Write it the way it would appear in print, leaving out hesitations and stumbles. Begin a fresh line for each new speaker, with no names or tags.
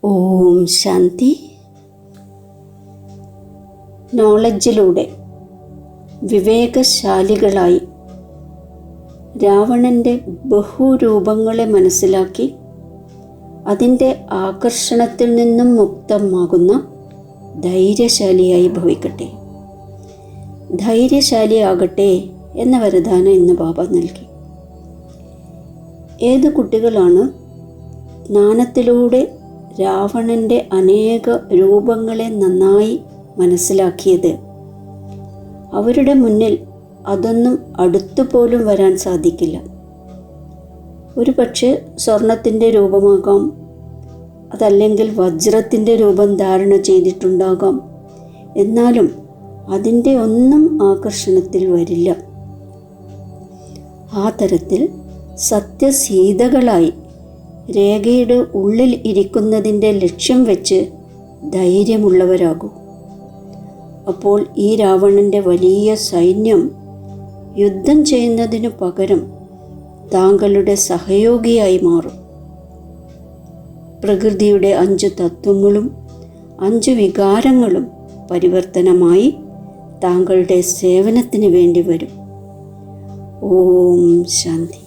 ഓം ശാന്തി. നോളജിലൂടെ വിവേകശാലികളായി രാവണൻ്റെ ബഹുരൂപങ്ങളെ മനസ്സിലാക്കി അതിൻ്റെ ആകർഷണത്തിൽ നിന്നും മുക്തമാകുന്ന ധൈര്യശാലിയായി ഭവിക്കട്ടെ. ധൈര്യശാലിയാകട്ടെ എന്ന വരദാനം ഇന്ന് ബാബ നൽകി. ഏത് കുട്ടികളാണ് ജ്ഞാനത്തിലൂടെ രാവണൻ്റെ അനേക രൂപങ്ങളെ നന്നായി മനസ്സിലാക്കിയത്, അവരുടെ മുന്നിൽ അതൊന്നും അടുത്തുപോലും വരാൻ സാധിക്കില്ല. ഒരു പക്ഷേ സ്വർണത്തിൻ്റെ രൂപമാകാം, അതല്ലെങ്കിൽ വജ്രത്തിൻ്റെ രൂപം ധാരണ ചെയ്തിട്ടുണ്ടാകാം. എന്നാലും അതിൻ്റെ ഒന്നും ആകർഷണത്തിൽ വരില്ല. ആ തരത്തിൽ സത്യസീതകളായി രേഖയുടെ ഉള്ളിൽ ഇരിക്കുന്നതിൻ്റെ ലക്ഷ്യം വെച്ച് ധൈര്യമുള്ളവരാകൂ. അപ്പോൾ ഈ രാവണൻ്റെ വലിയ സൈന്യം യുദ്ധം ചെയ്യുന്നതിനു പകരം താങ്കളുടെ സഹയോഗിയായി മാറും. പ്രകൃതിയുടെ 5 തത്വങ്ങളും 5 വികാരങ്ങളും പരിവർത്തനമായി താങ്കളുടെ സേവനത്തിന് വേണ്ടി വരും. ഓം ശാന്തി.